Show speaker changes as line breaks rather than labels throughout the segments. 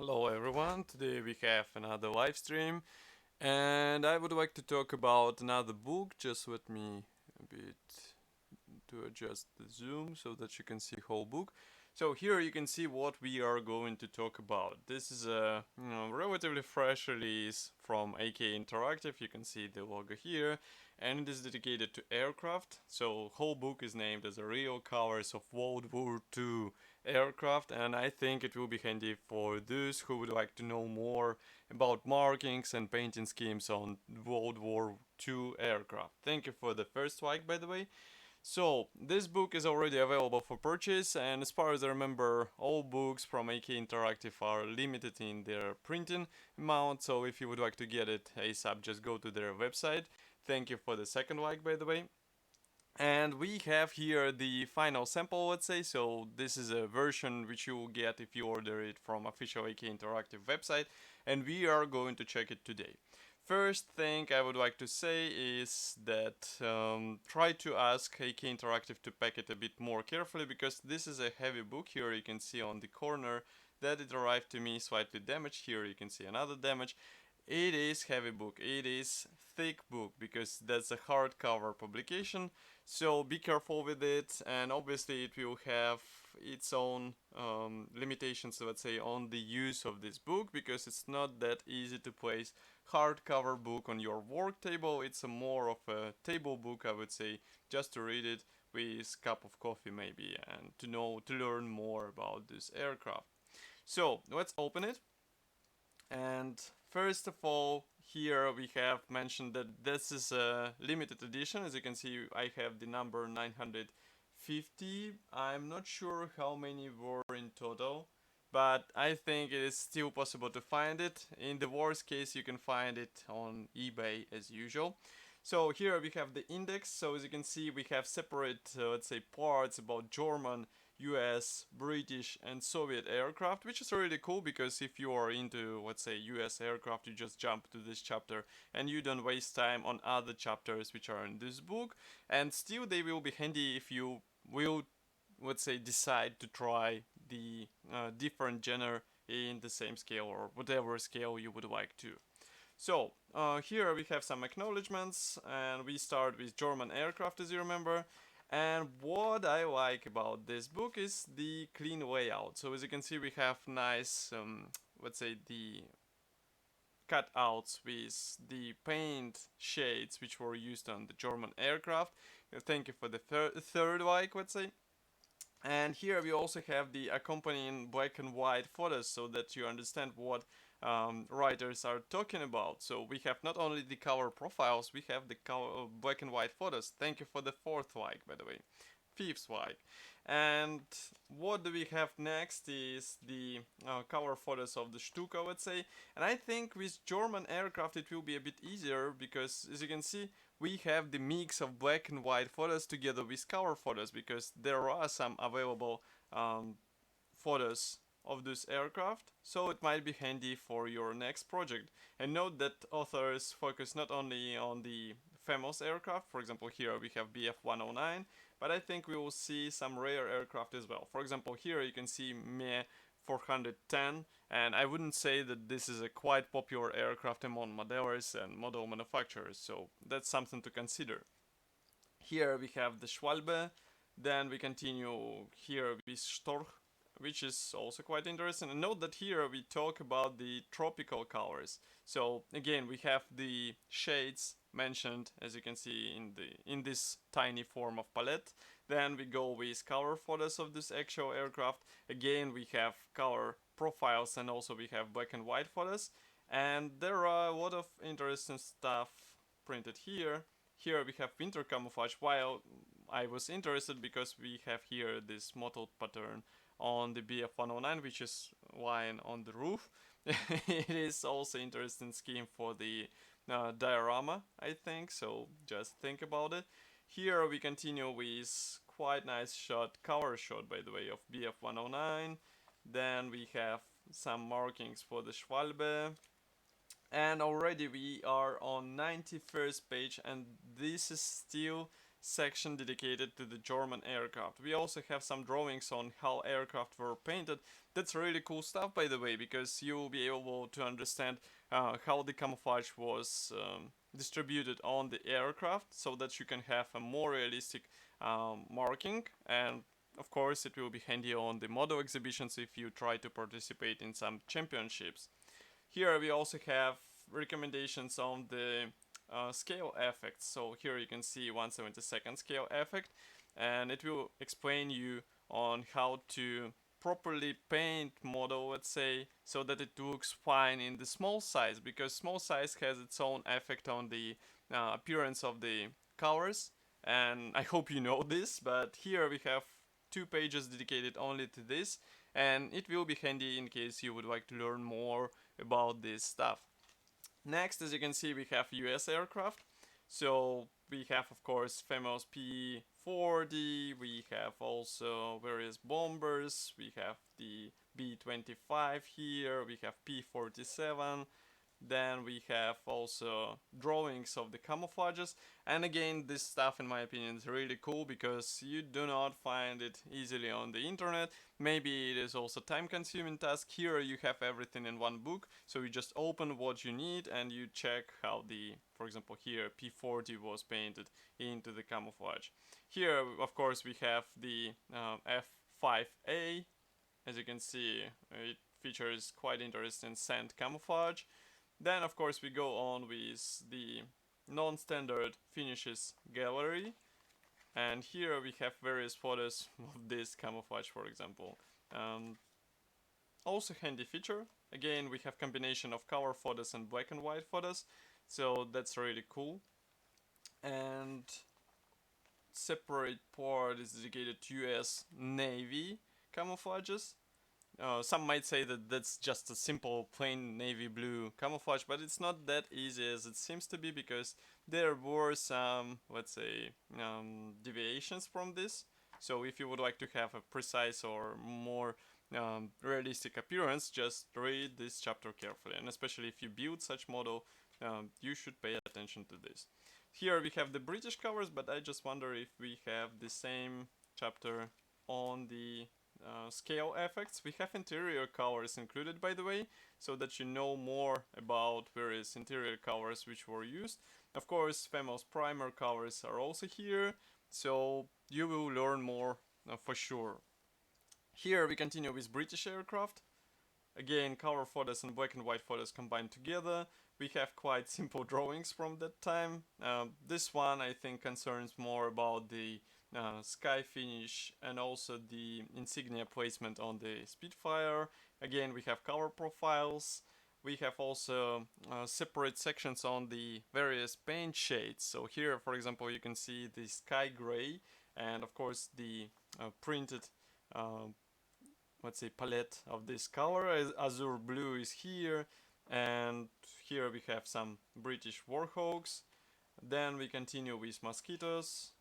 Hello everyone, today we have another live stream and I would like to talk about another book. Just let me a bit to adjust the zoom so that you can see whole book. So here you can see what we are going to talk about. This is a relatively fresh release from AK Interactive. You can see the logo here, and it is dedicated to aircraft. So whole book is named as a real covers of World War II aircraft, and I think it will be handy for those who would like to know more about markings and painting schemes on World War II aircraft. Thank you for the first like, by the way. So, this book is already available for purchase, and as far as I remember, all books from AK Interactive are limited in their printing amount, so if you would like to get it ASAP, just go to their website. Thank you for the second like, by the way. And we have here the final sample, let's say. So this is a version which you will get if you order it from official AK Interactive website, and we are going to check it today. First thing I would like to say is that try to ask AK Interactive to pack it a bit more carefully, because this is a heavy book. Here you can see on the corner that it arrived to me slightly damaged. Here you can see another damage. It is heavy book, it is thick book, because that's a hardcover publication, so be careful with it, and obviously it will have its own limitations, let's say, on the use of this book, because it's not that easy to place hardcover book on your work table. It's a more of a table book, I would say, just to read it with cup of coffee maybe, and to learn more about this aircraft. So let's open it. And first of all, here we have mentioned that this is a limited edition. As you can see, I have the number 950. I'm not sure how many were in total, but I think it is still possible to find it. In the worst case, you can find it on eBay as usual. So here we have the index. So as you can see, we have separate, let's say, parts about German, US, British, and Soviet aircraft, which is really cool, because if you are into, let's say, US aircraft, you just jump to this chapter and you don't waste time on other chapters which are in this book, and still they will be handy if you will, let's say, decide to try the different genre in the same scale or whatever scale you would like to. So, here we have some acknowledgements, and we start with German aircraft, as you remember. And what I like about this book is the clean layout. So, as you can see, we have nice, let's say, the cutouts with the paint shades which were used on the German aircraft. Thank you for the third like, let's say. And here we also have the accompanying black and white photos, so that you understand what writers are talking about. So we have not only the color profiles, we have the black and white photos. Thank you for the fourth like, by the way. Fifth like. And what do we have next is the cover photos of the Stuka, let's say. And I think with German aircraft it will be a bit easier, because as you can see, we have the mix of black and white photos together with cover photos, because there are some available photos of this aircraft, so it might be handy for your next project. And note that authors focus not only on the famous aircraft, for example here we have BF-109, but I think we will see some rare aircraft as well. For example, here you can see Me 410, and I wouldn't say that this is a quite popular aircraft among modelers and model manufacturers, so that's something to consider. Here we have the Schwalbe, then we continue here with Storch, which is also quite interesting. And note that here we talk about the tropical colors. So again, we have the shades mentioned, as you can see in this tiny form of palette. Then we go with color photos of this actual aircraft. Again, we have color profiles, and also we have black and white photos. And there are a lot of interesting stuff printed here. Here we have winter camouflage. While I was interested because we have here this mottled pattern on the BF-109, which is lying on the roof. It is also interesting scheme for the diorama, I think, so just think about it. Here we continue with quite nice shot, cover shot, by the way, of BF-109. Then we have some markings for the Schwalbe. And already we are on 91st page, and this is still section dedicated to the German aircraft. We also have some drawings on how aircraft were painted. That's really cool stuff, by the way, because you will be able to understand how the camouflage was distributed on the aircraft, so that you can have a more realistic marking. And of course, it will be handy on the model exhibitions if you try to participate in some championships. Here we also have recommendations on the scale effects. So here you can see 1/72 scale effect, and it will explain you on how to properly paint model, let's say, so that it looks fine in the small size, because small size has its own effect on the appearance of the colors. And I hope you know this, but here we have 2 pages dedicated only to this, and it will be handy in case you would like to learn more about this stuff. Next, as you can see, we have US aircraft. So we have, of course, famous P-40, we have also various bombers, we have the B-25 here, we have P-47, then we have also drawings of the camouflages. And again, this stuff, in my opinion, is really cool because you do not find it easily on the internet. Maybe it is also time-consuming task. Here you have everything in one book, so you just open what you need and you check how the, for example, here P-40 was painted into the camouflage. Here, of course, we have the F5A. As you can see, it features quite interesting sand camouflage. Then, of course, we go on with the non-standard finishes gallery, and here we have various photos of this camouflage, for example. Also handy feature. Again, we have combination of color photos and black and white photos, so that's really cool. And separate part is dedicated to US Navy camouflages. Some might say that that's just a simple plain navy blue camouflage, but it's not that easy as it seems to be, because there were some, let's say, deviations from this. So if you would like to have a precise or more realistic appearance, just read this chapter carefully, and especially if you build such model, you should pay attention to this. Here we have the British covers, but I just wonder if we have the same chapter on the scale effects. We have interior colors included, by the way, so that you know more about various interior colors which were used. Of course, famous primer colors are also here, so you will learn more for sure. Here we continue with British aircraft. Again, color photos and black and white photos combined together. We have quite simple drawings from that time. This one, I think, concerns more about the sky finish and also the insignia placement on the Spitfire. Again, we have color profiles. We have also separate sections on the various paint shades. So here, for example, you can see the sky gray, and of course the printed let's say palette of this color. Azure blue is here, and here we have some British Warhawks. Then we continue with mosquitoes.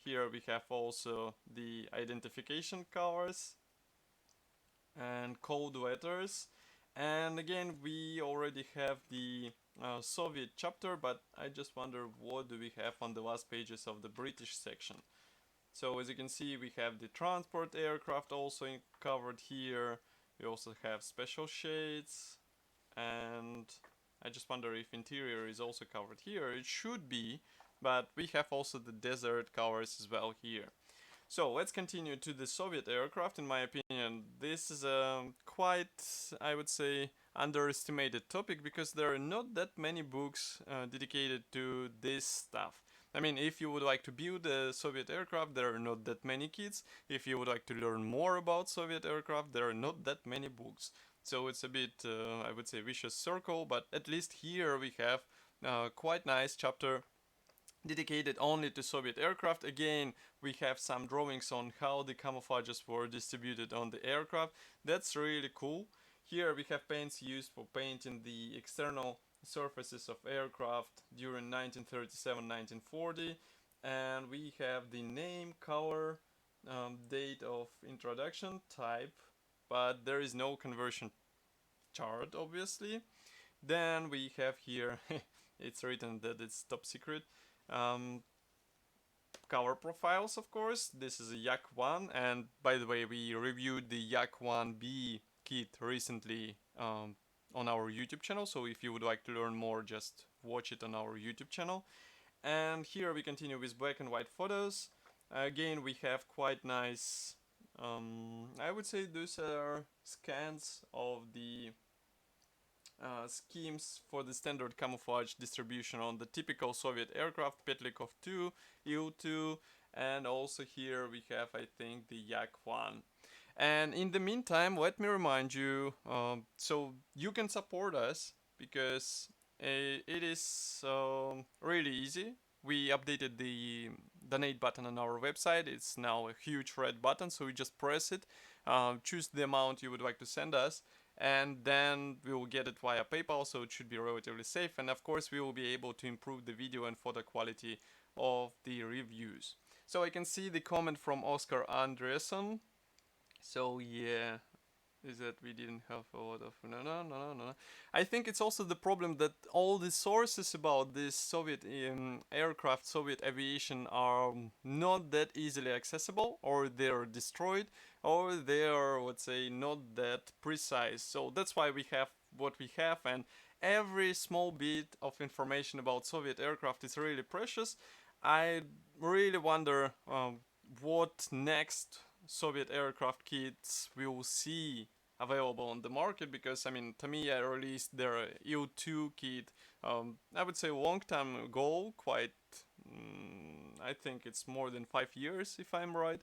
Here we have also the identification colors and code letters. And again, we already have the Soviet chapter, but I just wonder what do we have on the last pages of the British section. So as you can see, we have the transport aircraft also covered here. We also have special shades, and I just wonder if interior is also covered here. It should be, but we have also the desert colors as well here. So let's continue to the Soviet aircraft. In my opinion, this is a quite, I would say, underestimated topic, because there are not that many books dedicated to this stuff. I mean, if you would like to build a Soviet aircraft, there are not that many kits. If you would like to learn more about Soviet aircraft, there are not that many books. So it's a bit, I would say, vicious circle, but at least here we have quite nice chapter dedicated only to Soviet aircraft. Again, we have some drawings on how the camouflages were distributed on the aircraft. That's really cool. Here we have paints used for painting the external surfaces of aircraft during 1937-1940, and we have the name, color, date of introduction, type, but there is no conversion chart, obviously. Then we have here it's written that it's top secret. cover profiles, of course. This is a Yak 1, and by the way, we reviewed the Yak 1B kit recently on our YouTube channel, so if you would like to learn more, just watch it on our YouTube channel. And here we continue with black and white photos. Again, we have quite nice, I would say those are scans of the schemes for the standard camouflage distribution on the typical Soviet aircraft, Petlikov 2, Il-2, and also here we have, I think, the Yak-1. And in the meantime, let me remind you, so you can support us because it is really easy. We updated the donate button on our website. It's now a huge red button, so you just press it, choose the amount you would like to send us, and then we will get it via PayPal, so it should be relatively safe. And of course, we will be able to improve the video and photo quality of the reviews. So I can see the comment from Oscar Andresen. So yeah, is that we didn't have a lot of no. I think it's also the problem that all the sources about this Soviet aircraft, Soviet aviation are not that easily accessible, or they're destroyed, or they are, let's say, not that precise. So that's why we have what we have, and every small bit of information about Soviet aircraft is really precious. I really wonder what next Soviet aircraft kits we will see available on the market, because I mean Tamiya released their Il-2 kit I would say a long time ago, quite I think it's more than 5 years if I'm right.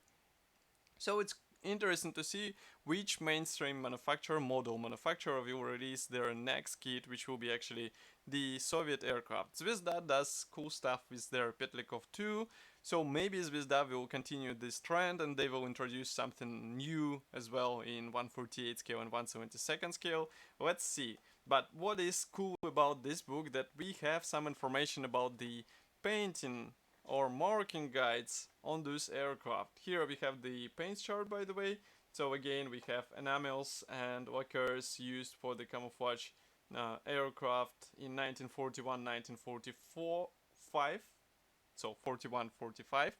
So it's interesting to see which mainstream manufacturer, model manufacturer will release their next kit, which will be actually the Soviet aircraft. Zvezda does cool stuff with their Petlikov 2, so maybe Zvezda will continue this trend and they will introduce something new as well in 148 scale and 1/72 scale. Let's see. But what is cool about this book, that we have some information about the painting or marking guides on those aircraft. Here we have the paint chart, by the way. So again, we have enamels and lacquers used for the camouflage aircraft in 1941, 1944, 5. So 41, 45.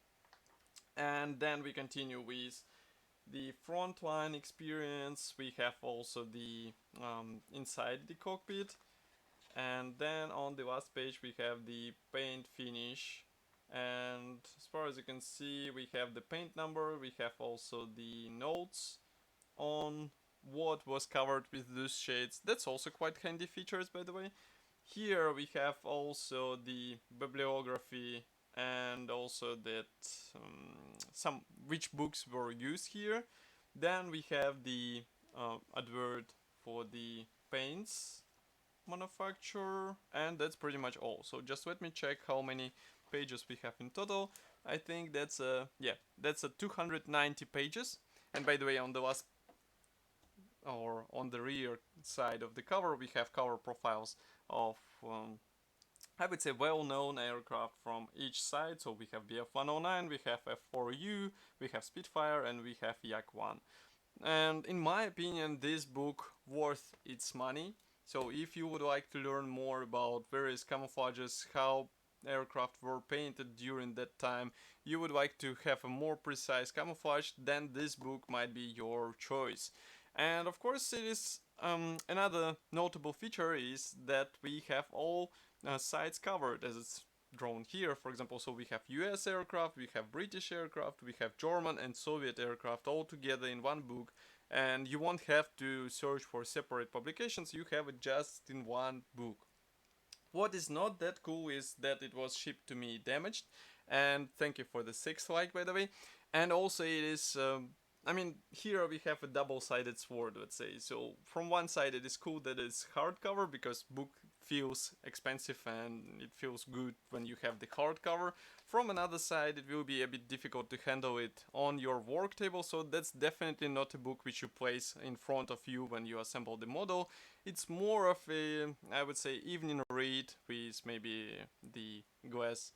And then we continue with the frontline experience. We have also the inside the cockpit. And then on the last page we have the paint finish. And as far as you can see, we have the paint number, we have also the notes on what was covered with those shades. That's also quite handy features, by the way. Here we have also the bibliography and also that some which books were used here. Then we have the advert for the paints manufacturer, and that's pretty much all. So just let me check how many pages we have in total. I think that's that's a 290 pages. And by the way, on the last or on the rear side of the cover we have cover profiles of I would say well-known aircraft from each side. So we have Bf-109, we have F4U, we have Spitfire, and we have Yak-1. And in my opinion, this book worth its money. So if you would like to learn more about various camouflages, how aircraft were painted during that time, you would like to have a more precise camouflage, then this book might be your choice. And of course it is another notable feature is that we have all sides covered as it's drawn here, for example. So we have US aircraft, we have British aircraft, we have German and Soviet aircraft all together in one book, and you won't have to search for separate publications, you have it just in one book. What is not that cool is that it was shipped to me damaged, and thank you for the 6th like, by the way. And also it is I mean, here we have a double-sided sword, let's say. So from one side it is cool that it's hardcover, because book feels expensive and it feels good when you have the hardcover. From another side, it will be a bit difficult to handle it on your work table, so that's definitely not a book which you place in front of you when you assemble the model. It's more of a, I would say, evening read with maybe the glass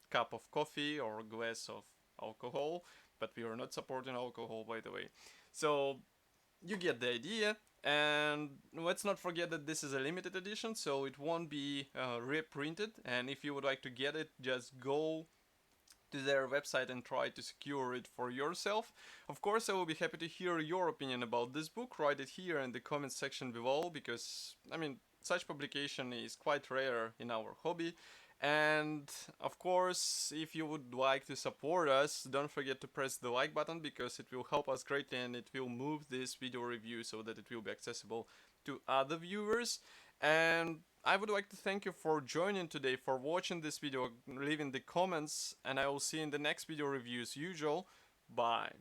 cup of coffee or glass of alcohol, but we are not supporting alcohol, by the way. So you get the idea. And let's not forget that this is a limited edition, so it won't be reprinted. And if you would like to get it, just go to their website and try to secure it for yourself. Of course, I will be happy to hear your opinion about this book. Write it here in the comment section below, because I mean, such publication is quite rare in our hobby. And of course, if you would like to support us, don't forget to press the like button, because it will help us greatly and it will move this video review so that it will be accessible to other viewers. And I would like to thank you for joining today, for watching this video, leaving the comments, and I will see you in the next video review as usual. Bye.